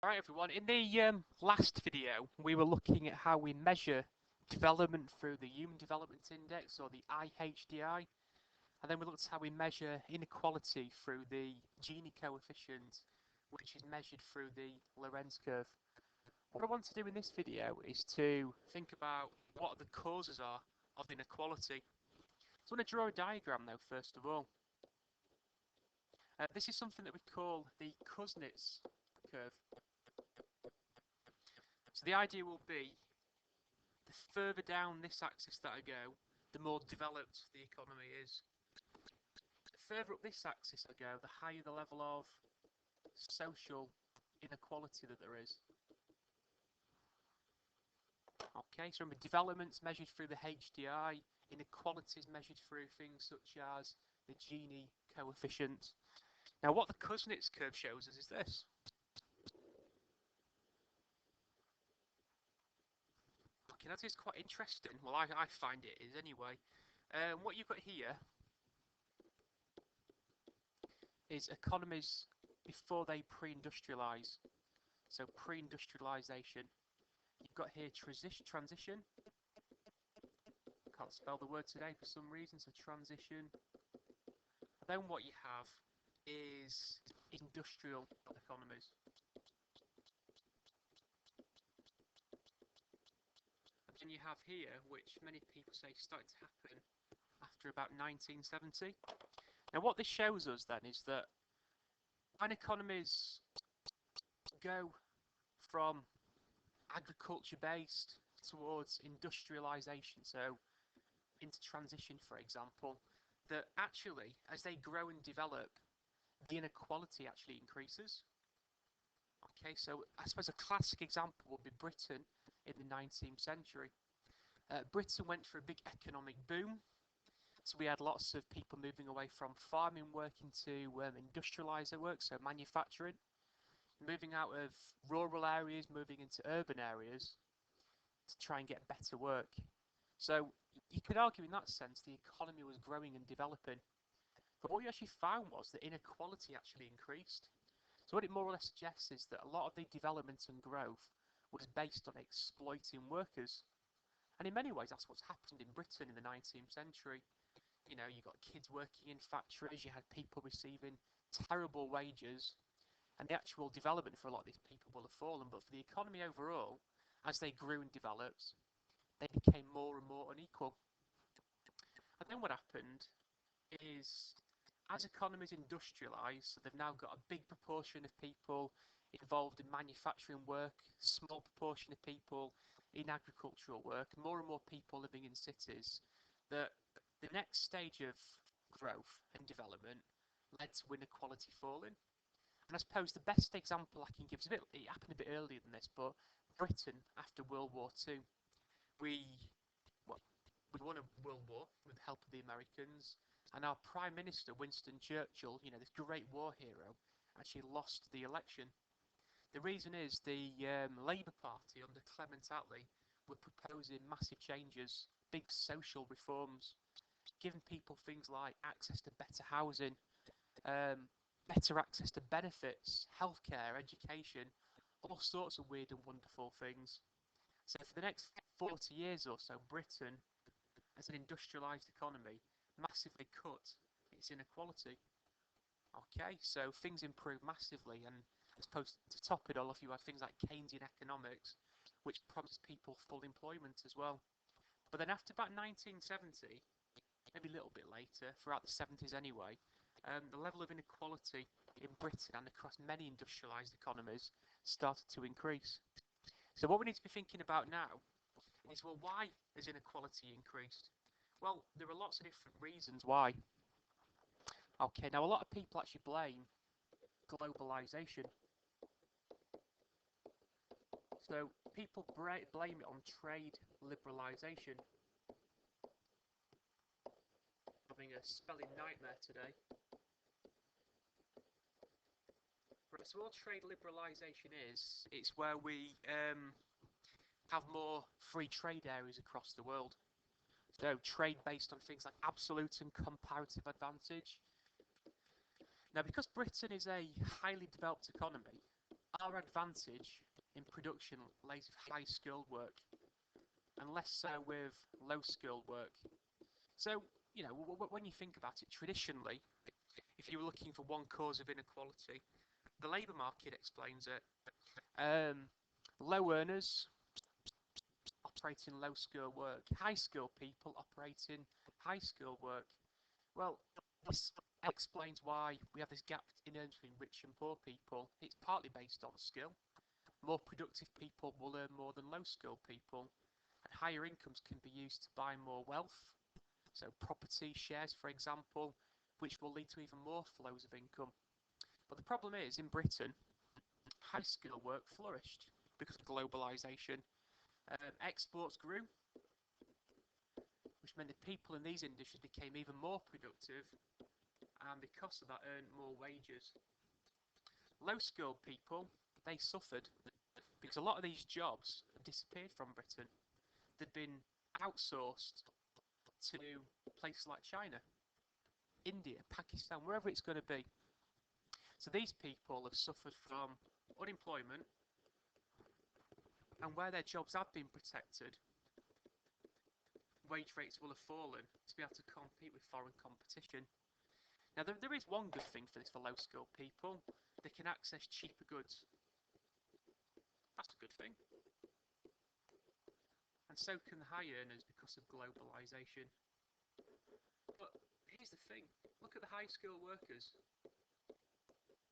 Alright everyone, in the last video we were looking at how we measure development through the Human Development Index, or the IHDI, and then we looked at how we measure inequality through the Gini coefficient, which is measured through the Lorenz curve. What I want to do in this video is to think about what the causes are of inequality. So I'm going to draw a diagram now first of all. This is something that we call the Kuznets curve. So the idea will be, the further down this axis that I go, the more developed the economy is. The further up this axis I go, the higher the level of social inequality that there is. Okay, so remember, development's measured through the HDI, inequality is measured through things such as the Gini coefficient. Now what the Kuznets curve shows us is this. Okay, that is quite interesting. Well, I find it is anyway. What you've got here is economies before they pre-industrialise. So pre-industrialisation. You've got here transition. Can't spell the word today for some reason, so transition. And then what you have is industrial economies. And then you have here, which many people say started to happen after about 1970. Now what this shows us then is that when economies go from agriculture based towards industrialization, so into transition for example, that actually as they grow and develop, the inequality actually increases. Okay, so I suppose a classic example would be Britain in the 19th century. Britain went through a big economic boom. So we had lots of people moving away from farming work into industrializer work, so manufacturing, moving out of rural areas, moving into urban areas to try and get better work. So you could argue in that sense the economy was growing and developing. But what we actually found was that inequality actually increased. So what it more or less suggests is that a lot of the development and growth was based on exploiting workers. And in many ways that's what's happened in Britain in the 19th century. You know, you got kids working in factories, you had people receiving terrible wages, and the actual development for a lot of these people will have fallen. But for the economy overall, as they grew and developed, they became more and more unequal. And then what happened is, as economies industrialised, so they've now got a big proportion of people involved in manufacturing work, small proportion of people in agricultural work, more and more people living in cities, that the next stage of growth and development led to inequality falling. And I suppose the best example I can give is it happened a bit earlier than this, but Britain after World War II, we won a World War with the help of the Americans, and our Prime Minister Winston Churchill, you know, this great war hero, actually lost the election. The reason is the Labour Party under Clement Attlee were proposing massive changes, big social reforms, giving people things like access to better housing, better access to benefits, healthcare, education, all sorts of weird and wonderful things. So for the next 40 years or so, Britain, as an industrialised economy, massively cut its inequality. Okay, so things improved massively, and I suppose to top it all off, you had things like Keynesian economics, which promised people full employment as well. But then after about 1970, maybe a little bit later, throughout the 70s anyway, the level of inequality in Britain and across many industrialised economies started to increase. So what we need to be thinking about now is, well, why has inequality increased? Well, there are lots of different reasons why. Okay, now a lot of people actually blame globalisation. So people blame it on trade liberalisation. Having a spelling nightmare today. Right, so all trade liberalisation is, it's where we have more free trade areas across the world. So trade based on things like absolute and comparative advantage. Now, because Britain is a highly developed economy, Our advantage in production lays with high skilled work and less so with low skilled work. So, when you think about it, traditionally, if you were looking for one cause of inequality, the labour market explains it. Um, Low earners operating low skill work, high skilled people operating high skilled work. Well, this explains why we have this gap in earnings between rich and poor people. It's partly based on skill. More productive people will earn more than low skilled people, and higher incomes can be used to buy more wealth. So, property, shares, for example, which will lead to even more flows of income. But the problem is, in Britain, high skill work flourished because of globalisation. Exports grew, which meant that people in these industries became even more productive, and because of that, earned more wages. Low skilled people, they suffered because a lot of these jobs have disappeared from Britain. They've been outsourced to places like China, India, Pakistan, wherever it's going to be. So these people have suffered from unemployment, and where their jobs have been protected, wage rates will have fallen to be able to compete with foreign competition. Now, there is one good thing for this for low skilled people. They can access cheaper goods. That's a good thing. And so can the high earners because of globalisation. But here's the thing. Look at the high skilled workers.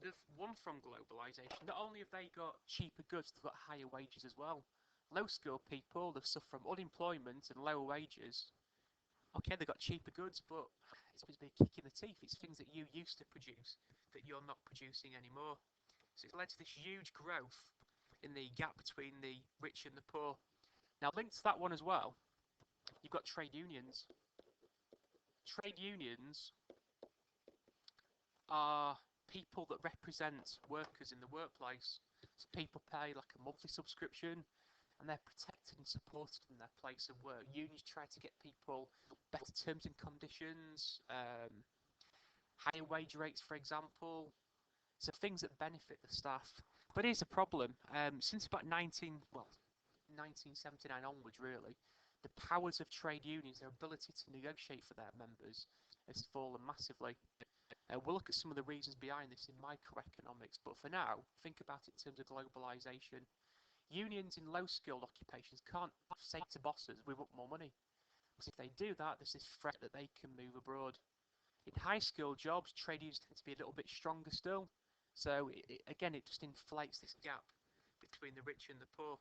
They've won from globalisation. Not only have they got cheaper goods, they've got higher wages as well. Low skilled people, they've suffered from unemployment and lower wages. Okay, they've got cheaper goods, but it's supposed to be a kick in the teeth. It's things that you used to produce that you're not producing anymore. So it's led to this huge growth in the gap between the rich and the poor. Now, linked to that one as well, you've got trade unions. Trade unions are people that represent workers in the workplace. So people pay like a monthly subscription, and they're protected and supported in their place of work. Unions try to get people better terms and conditions, higher wage rates, for example. So things that benefit the staff. But here's the problem. Since about 1979 onwards, really, the powers of trade unions, their ability to negotiate for their members, has fallen massively. We'll look at some of the reasons behind this in microeconomics, but for now, think about it in terms of globalisation. Unions in low-skilled occupations can't say to bosses, we want more money. Because if they do that, there's this threat that they can move abroad. In high-skilled jobs, trade unions tend to be a little bit stronger still. So, again, it just inflates this gap between the rich and the poor.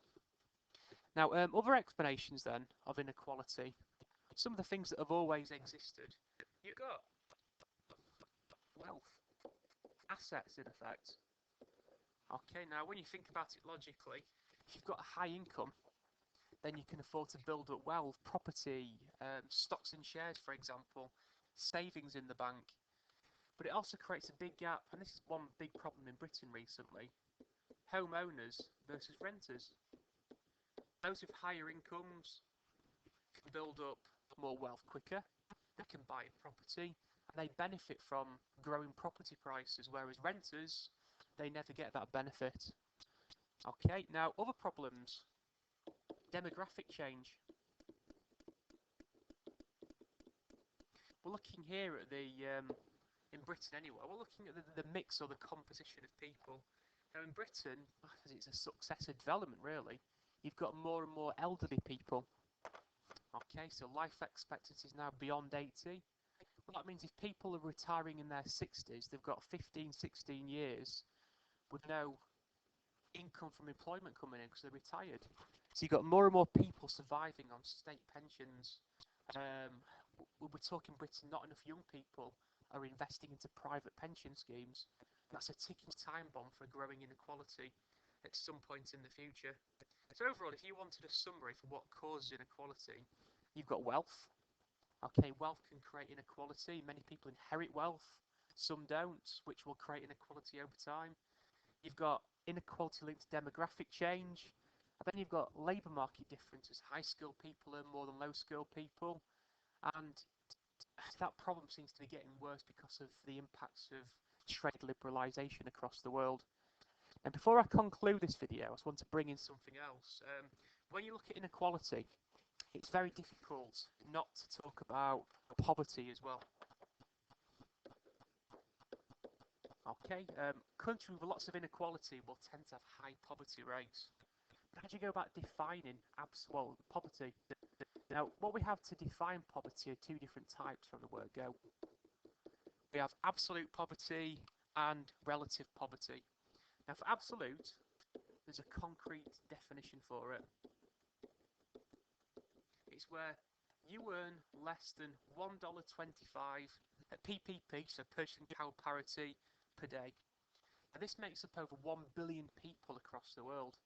Now, other explanations then of inequality, some of the things that have always existed. You've got wealth, assets in effect. Okay, now when you think about it logically, if you've got a high income, then you can afford to build up wealth, property, stocks and shares, for example, savings in the bank. But it also creates a big gap, and this is one big problem in Britain recently: homeowners versus renters. Those with higher incomes can build up more wealth quicker, they can buy a property, and they benefit from growing property prices, whereas renters, they never get that benefit. Okay, now other problems: demographic change. We're looking here at in Britain anyway, we're looking at the mix or the composition of people. Now in Britain, as it's a successive development really, you've got more and more elderly people. Okay, so life expectancy is now beyond 80. Well, that means if people are retiring in their 60s, they've got 15, 16 years with no income from employment coming in because they're retired. So you've got more and more people surviving on state pensions. We're talking Britain, not enough young people are investing into private pension schemes. That's a ticking time bomb for growing inequality at some point in the future. So overall, if you wanted a summary for what causes inequality, you've got wealth. Okay, wealth can create inequality. Many people inherit wealth, some don't, which will create inequality over time. You've got inequality linked to demographic change. And then you've got labour market differences. High skilled people earn more than low skilled people. And that problem seems to be getting worse because of the impacts of trade liberalisation across the world. And before I conclude this video, I just want to bring in something else. When you look at inequality, it's very difficult not to talk about poverty as well. Okay, countries with lots of inequality will tend to have high poverty rates. But how do you go about defining poverty? Now, what we have to define poverty are two different types from the word go. We have absolute poverty and relative poverty. Now, for absolute, there's a concrete definition for it. It's where you earn less than $1.25 at PPP, so purchasing power parity, per day. Now, this makes up over 1 billion people across the world.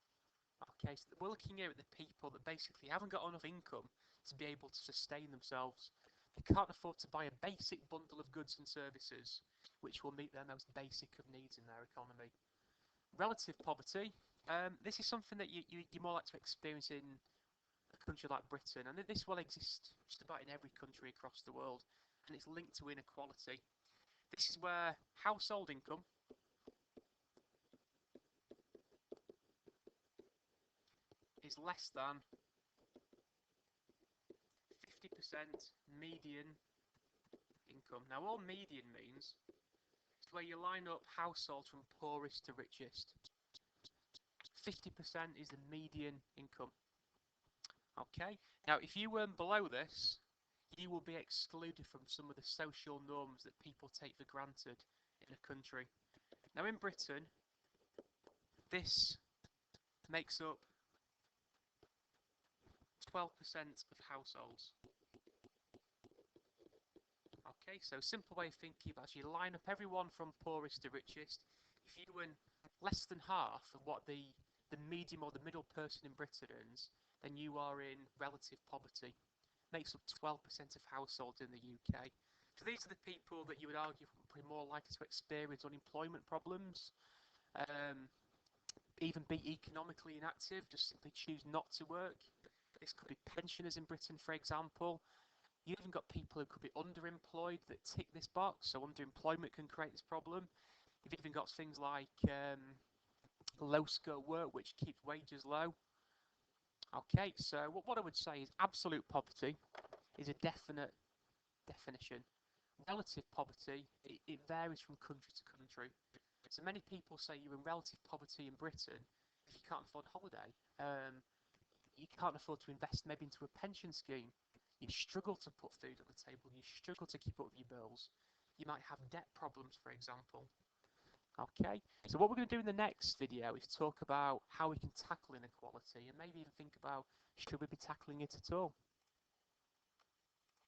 Okay, so we're looking here at the people that basically haven't got enough income to be able to sustain themselves. They can't afford to buy a basic bundle of goods and services which will meet their most basic of needs in their economy. Relative poverty, this is something that you're more likely to experience in a country like Britain, and this will exist just about in every country across the world, and it's linked to inequality. This is where household income is less than 50% median income. Now, all median means is where you line up households from poorest to richest. 50% is the median income. Okay, now if you earn below this, you will be excluded from some of the social norms that people take for granted in a country. Now, in Britain, this makes up 12% of households. Okay, so simple way of thinking, you actually line up everyone from poorest to richest. If you earn less than half of what the medium or the middle person in Britain earns, then you are in relative poverty. Makes up 12% of households in the UK. So these are the people that you would argue would be more likely to experience unemployment problems, even be economically inactive, just simply choose not to work. This could be pensioners in Britain, for example. You've even got people who could be underemployed that tick this box, so underemployment can create this problem. You've even got things like low-skill work, which keeps wages low. Okay, so what I would say is absolute poverty is a definite definition. Relative poverty, it varies from country to country. So many people say you're in relative poverty in Britain if you can't afford a holiday. You can't afford to invest maybe into a pension scheme. You struggle to put food on the table. You struggle to keep up with your bills. You might have debt problems, for example. Okay, so what we're going to do in the next video is talk about how we can tackle inequality and maybe even think about should we be tackling it at all.